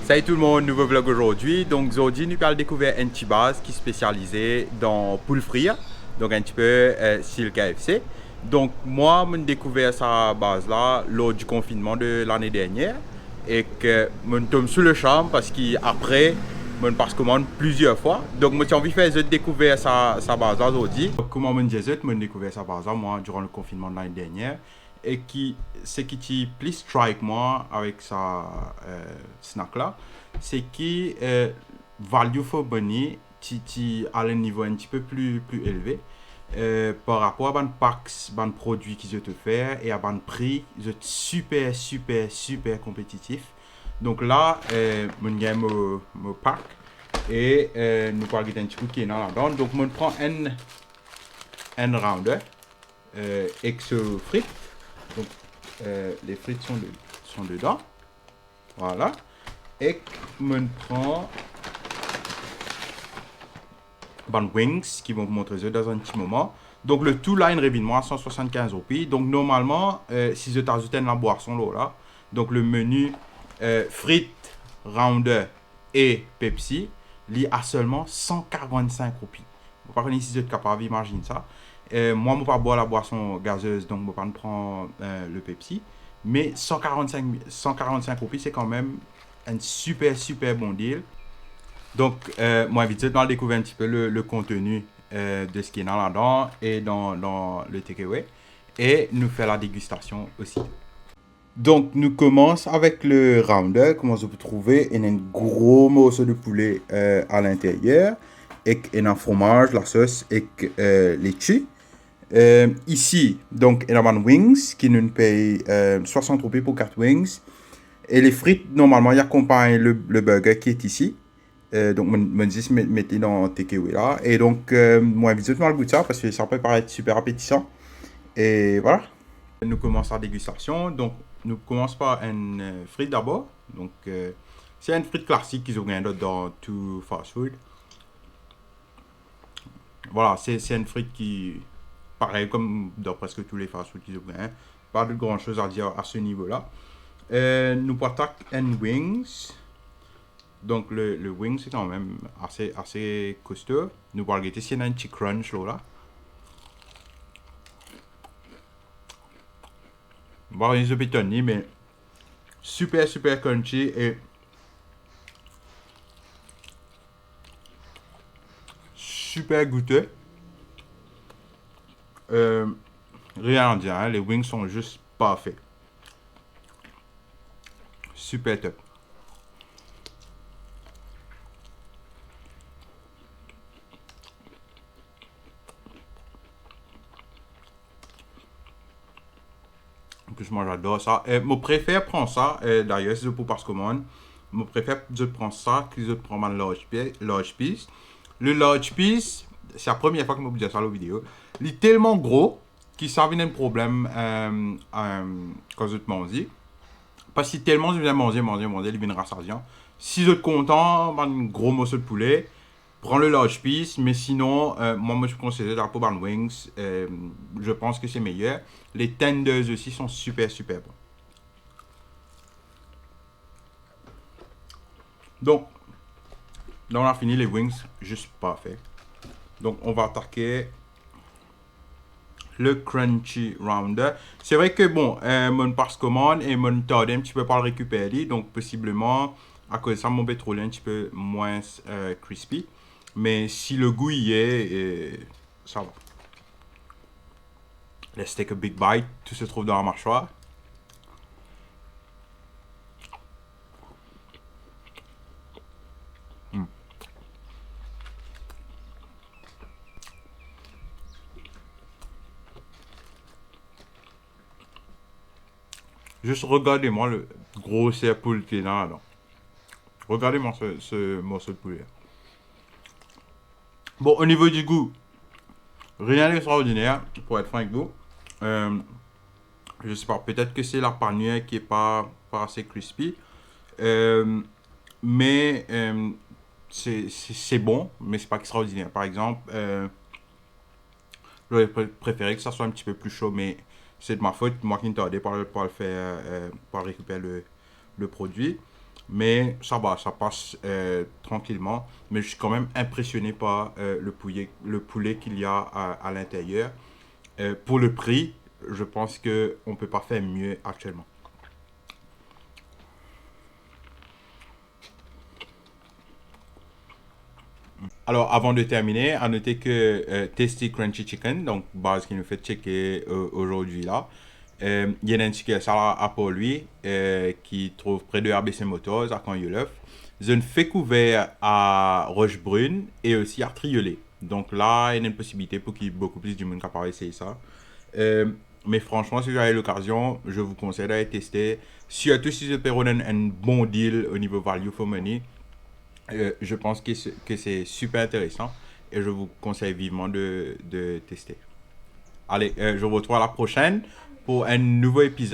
Salut tout le monde, nouveau vlog aujourd'hui. Donc aujourd'hui, nous allons découvrir un petit base qui est spécialisé dans poule frire, donc un petit peu style KFC. Donc moi, j'ai découvert sa base là lors du confinement de l'année dernière et que je tombe sous le charme parce qu'après, je passe commande plusieurs fois. Donc moi, j'ai envie de faire découvrir sa base là aujourd'hui. Donc, comment je disais, je découvert sa base là moi durant le confinement de l'année dernière et ce qui plus strike moi avec sa snack là, c'est qui value for money qui à un niveau un petit peu plus élevé par rapport à un packs, un produit qu'ils te fait et à un prix, ils sont super compétitif. Donc là, mon gagne mon pack et nous parlons un petit peu qui est là-dedans. Donc, on prend un rounder avec ce frites. Donc, les frites sont dedans. Voilà. Et on prend ban wings qui vont vous montrer ça dans un petit moment. Donc, le tout line revient moi à 175 roupies. Donc, normalement, si je t'ajoute la boisson là, donc le menu frites, rounder et Pepsi, il à seulement 145 roupies. Vous ne si vous êtes capable d'imaginer ça. Moi, je ne pas boire la boisson gazeuse, donc je ne pas prendre le Pepsi. Mais 145 roupies, c'est quand même un super bon deal. Donc, moi, vite, je vais découvrir un petit peu le contenu de ce qui est là-dedans et dans le takeaway. Et nous faire la dégustation aussi. Donc, nous commençons avec le rounder. Comment vous trouver il y a un gros morceau de poulet à l'intérieur. Et un fromage, la sauce et les cheese. Ici, donc, il y a un wings qui nous paye 60 roupies pour 4 wings. Et les frites, normalement, ils accompagnent le burger qui est ici. Donc, je dis, mettez dans takeaway là. Et donc, moi, visite-moi le goût de ça parce que ça peut paraître super appétissant. Et voilà. Nous commençons la dégustation. Donc, nous commençons par une frite d'abord. Donc, c'est une frite classique qu'ils ont gagné dans tout fast food. Voilà, c'est une frite qui, pareil comme dans presque tous les fast food qu'ils ont gagné. Pas de grand chose à dire à ce niveau-là. Nous partons un wings. Donc, le wing, c'est quand même assez costaud. Nous allons regarder s'il y a un petit crunch là. On va rien se pétonner, mais super crunchy et super goûteux. Rien à dire, hein, les wings sont juste parfaits. Super top. En plus, moi j'adore ça. Mon préfère prendre ça, d'ailleurs, c'est pour parce que moi, mon préfère je prends ça que je prends ma large piece. Le large piece, c'est la première fois que je me dis ça dans la vidéo. Il est tellement gros qu'il ça vient un problème quand je te mange. Parce que tellement je viens manger, il vient rassasiant. Si je suis content, un gros morceau de poulet, prends le large piece, mais sinon, moi je conseille la pour wings. Je pense que c'est meilleur. Les tenders aussi sont super bons. Donc, là on a fini les wings, juste parfait. Donc on va attaquer le crunchy rounder. C'est vrai que bon, mon passe commande et mon tarde un petit peu par le récupérer, donc possiblement à cause de ça mon pétrole est un petit peu moins crispy. Mais si le goût y est, ça va. Let's take a big bite. Tout se trouve dans la mâchoire. Juste regardez-moi le gros poule qui est là-dedans. Regardez-moi ce morceau de poulet. Bon, au niveau du goût, rien d'extraordinaire, pour être franc avec vous. Je sais pas, peut-être que c'est la panure qui est pas assez crispy. Mais c'est bon, mais c'est pas extraordinaire. Par exemple, j'aurais préféré que ça soit un petit peu plus chaud, mais c'est de ma faute, moi qui ne tardais pas le faire, pour récupérer le produit. Mais ça va, ça passe tranquillement. Mais je suis quand même impressionné par le poulet qu'il y a à l'intérieur. Pour le prix, je pense qu'on ne peut pas faire mieux actuellement. Alors, avant de terminer, à noter que Tasty Crunchy Chicken, donc base qui nous fait checker aujourd'hui là, il y a un succursale pour lui qui trouve près de RBC Motors à Cannes-Yolef. Zone fait couvert à Rochebrune et aussi à Triolet. Donc là, il y a une possibilité pour qu'il y ait beaucoup plus de monde capable d'essayer ça. Euh, mais franchement, si vous avez l'occasion, je vous conseille d'aller tester. Surtout si vous avez un bon deal au niveau value for money. Je pense que c'est super intéressant et je vous conseille vivement de tester. Allez, je vous retrouve à la prochaine pour un nouveau épisode.